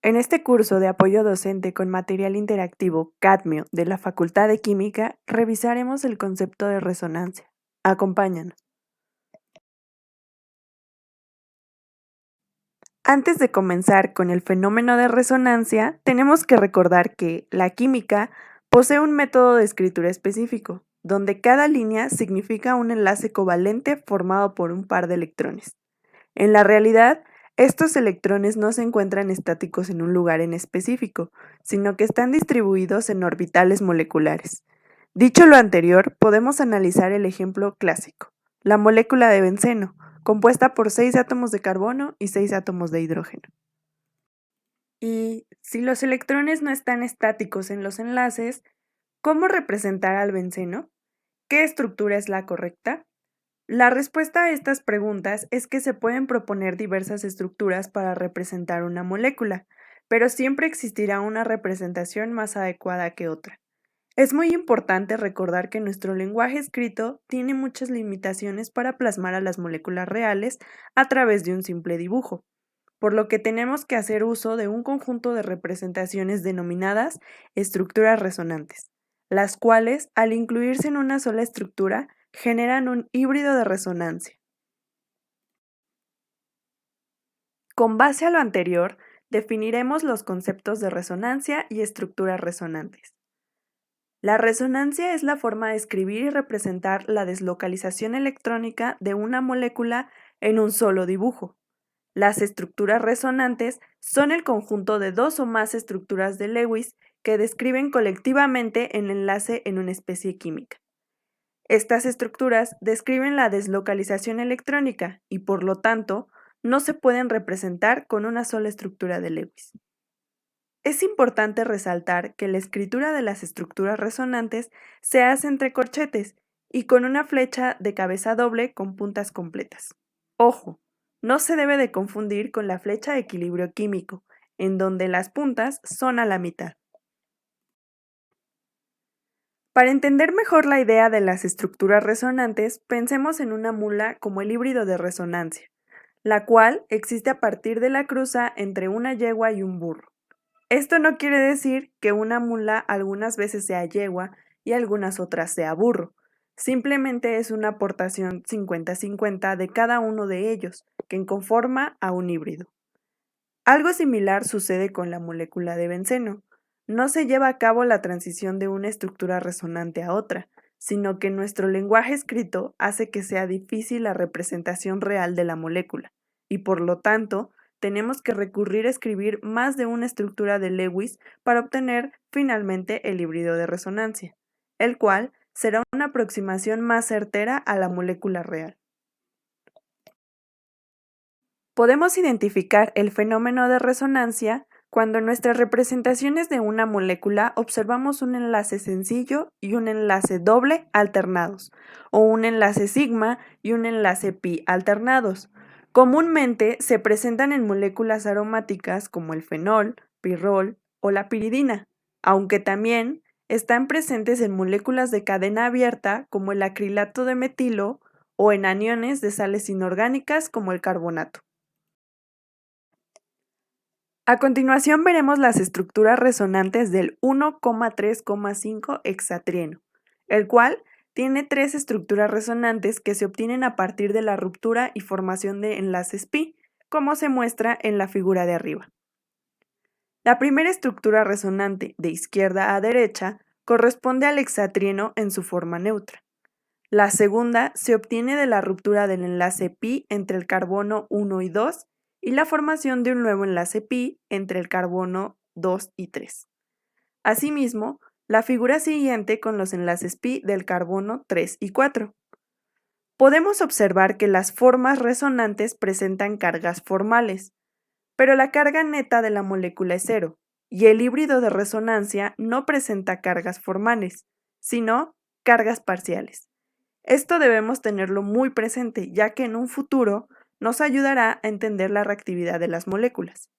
En este curso de apoyo docente con material interactivo Cadmio de la Facultad de Química, revisaremos el concepto de resonancia. Acompáñanos. Antes de comenzar con el fenómeno de resonancia, tenemos que recordar que la química posee un método de escritura específico, donde cada línea significa un enlace covalente formado por un par de electrones. En la realidad, estos electrones no se encuentran estáticos en un lugar en específico, sino que están distribuidos en orbitales moleculares. Dicho lo anterior, podemos analizar el ejemplo clásico, la molécula de benceno, compuesta por 6 átomos de carbono y 6 átomos de hidrógeno. Y si los electrones no están estáticos en los enlaces, ¿cómo representar al benceno? ¿Qué estructura es la correcta? La respuesta a estas preguntas es que se pueden proponer diversas estructuras para representar una molécula, pero siempre existirá una representación más adecuada que otra. Es muy importante recordar que nuestro lenguaje escrito tiene muchas limitaciones para plasmar a las moléculas reales a través de un simple dibujo, por lo que tenemos que hacer uso de un conjunto de representaciones denominadas estructuras resonantes, las cuales, al incluirse en una sola estructura, generan un híbrido de resonancia. Con base a lo anterior, definiremos los conceptos de resonancia y estructuras resonantes. La resonancia es la forma de escribir y representar la deslocalización electrónica de una molécula en un solo dibujo. Las estructuras resonantes son el conjunto de dos o más estructuras de Lewis que describen colectivamente el enlace en una especie química. Estas estructuras describen la deslocalización electrónica y, por lo tanto, no se pueden representar con una sola estructura de Lewis. Es importante resaltar que la escritura de las estructuras resonantes se hace entre corchetes y con una flecha de cabeza doble con puntas completas. Ojo, no se debe de confundir con la flecha de equilibrio químico, en donde las puntas son a la mitad. Para entender mejor la idea de las estructuras resonantes, pensemos en una mula como el híbrido de resonancia, la cual existe a partir de la cruza entre una yegua y un burro. Esto no quiere decir que una mula algunas veces sea yegua y algunas otras sea burro. Simplemente es una aportación 50-50 de cada uno de ellos, que conforma a un híbrido. Algo similar sucede con la molécula de benceno. No se lleva a cabo la transición de una estructura resonante a otra, sino que nuestro lenguaje escrito hace que sea difícil la representación real de la molécula, y por lo tanto, tenemos que recurrir a escribir más de una estructura de Lewis para obtener finalmente el híbrido de resonancia, el cual será una aproximación más certera a la molécula real. Podemos identificar el fenómeno de resonancia cuando en nuestras representaciones de una molécula observamos un enlace sencillo y un enlace doble alternados, o un enlace sigma y un enlace pi alternados. Comúnmente se presentan en moléculas aromáticas como el fenol, pirrol o la piridina, aunque también están presentes en moléculas de cadena abierta como el acrilato de metilo o en aniones de sales inorgánicas como el carbonato. A continuación veremos las estructuras resonantes del 1,3,5 hexatrieno, el cual tiene 3 estructuras resonantes que se obtienen a partir de la ruptura y formación de enlaces pi, como se muestra en la figura de arriba. La primera estructura resonante, de izquierda a derecha, corresponde al hexatrieno en su forma neutra. La segunda se obtiene de la ruptura del enlace pi entre el carbono 1 y 2 y la formación de un nuevo enlace pi entre el carbono 2 y 3. Asimismo, la figura siguiente con los enlaces pi del carbono 3 y 4. Podemos observar que las formas resonantes presentan cargas formales, pero la carga neta de la molécula es cero, y el híbrido de resonancia no presenta cargas formales, sino cargas parciales. Esto debemos tenerlo muy presente, ya que en un futuro nos ayudará a entender la reactividad de las moléculas.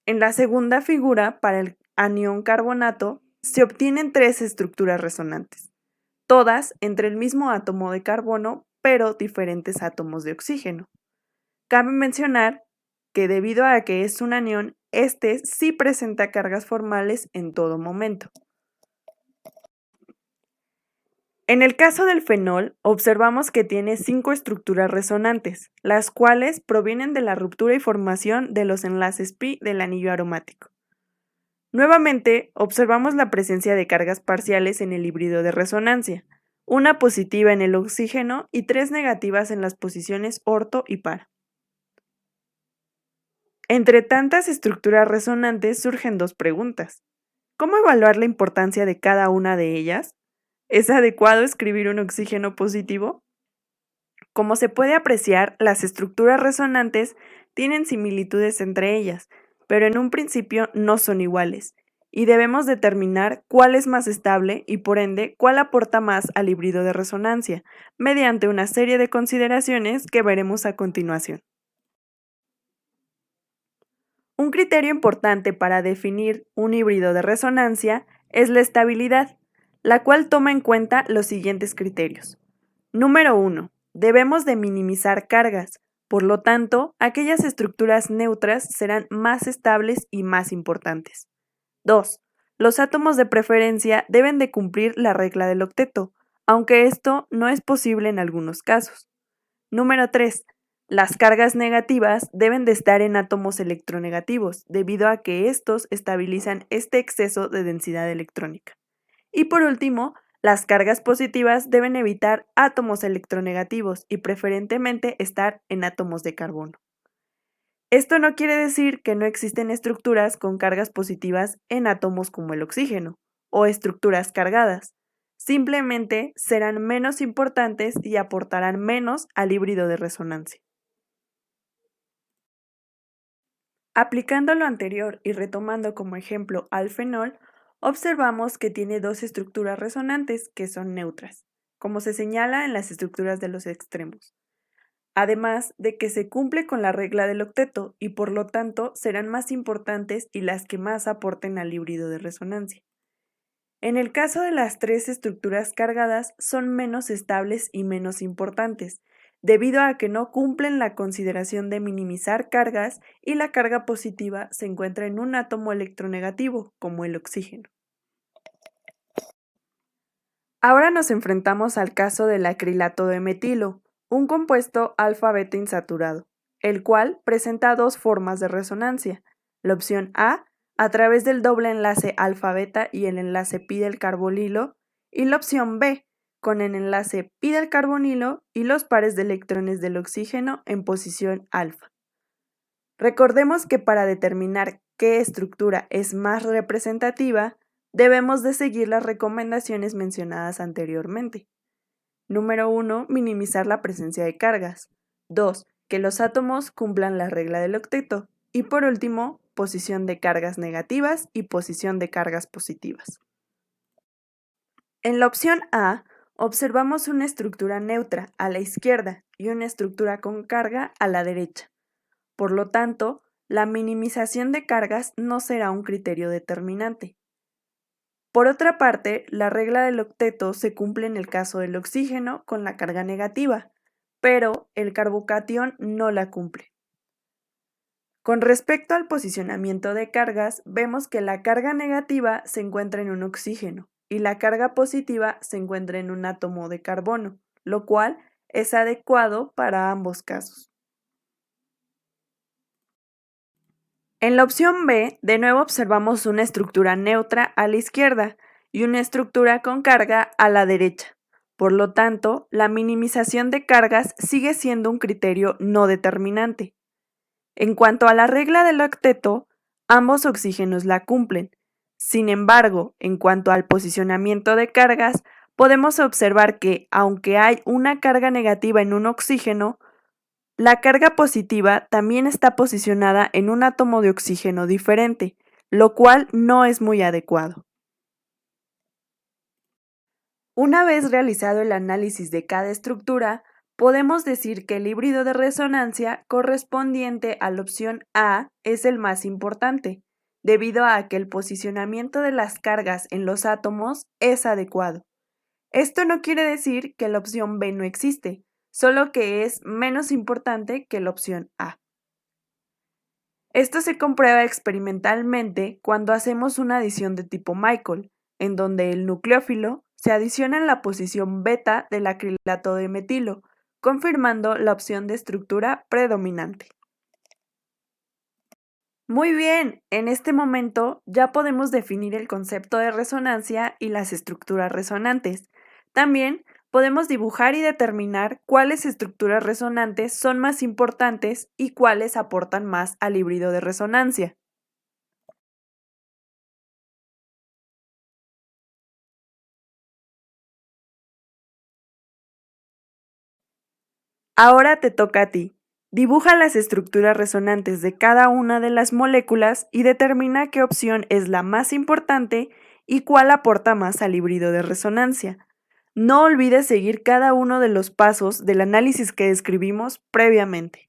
En la segunda figura, para el anión carbonato, se obtienen 3 estructuras resonantes, todas entre el mismo átomo de carbono, pero diferentes átomos de oxígeno. Cabe mencionar que debido a que es un anión, este sí presenta cargas formales en todo momento. En el caso del fenol, observamos que tiene 5 estructuras resonantes, las cuales provienen de la ruptura y formación de los enlaces pi del anillo aromático. Nuevamente, observamos la presencia de cargas parciales en el híbrido de resonancia, una positiva en el oxígeno y 3 negativas en las posiciones orto y para. Entre tantas estructuras resonantes surgen 2 preguntas. ¿Cómo evaluar la importancia de cada una de ellas? ¿Es adecuado escribir un oxígeno positivo? Como se puede apreciar, las estructuras resonantes tienen similitudes entre ellas, pero en un principio no son iguales, y debemos determinar cuál es más estable y por ende cuál aporta más al híbrido de resonancia, mediante una serie de consideraciones que veremos a continuación. Un criterio importante para definir un híbrido de resonancia es la estabilidad, la cual toma en cuenta los siguientes criterios. Número 1. Debemos de minimizar cargas, por lo tanto, aquellas estructuras neutras serán más estables y más importantes. 2. Los átomos de preferencia deben de cumplir la regla del octeto, aunque esto no es posible en algunos casos. Número 3. Las cargas negativas deben de estar en átomos electronegativos, debido a que estos estabilizan este exceso de densidad electrónica. Y por último, las cargas positivas deben evitar átomos electronegativos y preferentemente estar en átomos de carbono. Esto no quiere decir que no existen estructuras con cargas positivas en átomos como el oxígeno, o estructuras cargadas. Simplemente serán menos importantes y aportarán menos al híbrido de resonancia. Aplicando lo anterior y retomando como ejemplo al fenol, observamos que tiene 2 estructuras resonantes que son neutras, como se señala en las estructuras de los extremos. Además de que se cumple con la regla del octeto y por lo tanto serán más importantes y las que más aporten al híbrido de resonancia. En el caso de las 3 estructuras cargadas son menos estables y menos importantes, debido a que no cumplen la consideración de minimizar cargas y la carga positiva se encuentra en un átomo electronegativo, como el oxígeno. Ahora nos enfrentamos al caso del acrilato de metilo, un compuesto alfa-beta insaturado, el cual presenta 2 formas de resonancia. La opción A través del doble enlace alfa-beta y el enlace pi del carbonilo, y la opción B, con el enlace pi del carbonilo y los pares de electrones del oxígeno en posición alfa. Recordemos que para determinar qué estructura es más representativa, debemos de seguir las recomendaciones mencionadas anteriormente. Número 1. Minimizar la presencia de cargas. 2. Que los átomos cumplan la regla del octeto. Y por último, posición de cargas negativas y posición de cargas positivas. En la opción A, observamos una estructura neutra a la izquierda y una estructura con carga a la derecha. Por lo tanto, la minimización de cargas no será un criterio determinante. Por otra parte, la regla del octeto se cumple en el caso del oxígeno con la carga negativa, pero el carbocatión no la cumple. Con respecto al posicionamiento de cargas, vemos que la carga negativa se encuentra en un oxígeno y la carga positiva se encuentra en un átomo de carbono, lo cual es adecuado para ambos casos. En la opción B, de nuevo observamos una estructura neutra a la izquierda y una estructura con carga a la derecha. Por lo tanto, la minimización de cargas sigue siendo un criterio no determinante. En cuanto a la regla del octeto, ambos oxígenos la cumplen. Sin embargo, en cuanto al posicionamiento de cargas, podemos observar que, aunque hay una carga negativa en un oxígeno, la carga positiva también está posicionada en un átomo de oxígeno diferente, lo cual no es muy adecuado. Una vez realizado el análisis de cada estructura, podemos decir que el híbrido de resonancia correspondiente a la opción A es el más importante, debido a que el posicionamiento de las cargas en los átomos es adecuado. Esto no quiere decir que la opción B no existe, solo que es menos importante que la opción A. Esto se comprueba experimentalmente cuando hacemos una adición de tipo Michael, en donde el nucleófilo se adiciona en la posición beta del acrilato de metilo, confirmando la opción de estructura predominante. Muy bien, en este momento ya podemos definir el concepto de resonancia y las estructuras resonantes. También podemos dibujar y determinar cuáles estructuras resonantes son más importantes y cuáles aportan más al híbrido de resonancia. Ahora te toca a ti. Dibuja las estructuras resonantes de cada una de las moléculas y determina qué opción es la más importante y cuál aporta más al híbrido de resonancia. No olvides seguir cada uno de los pasos del análisis que describimos previamente.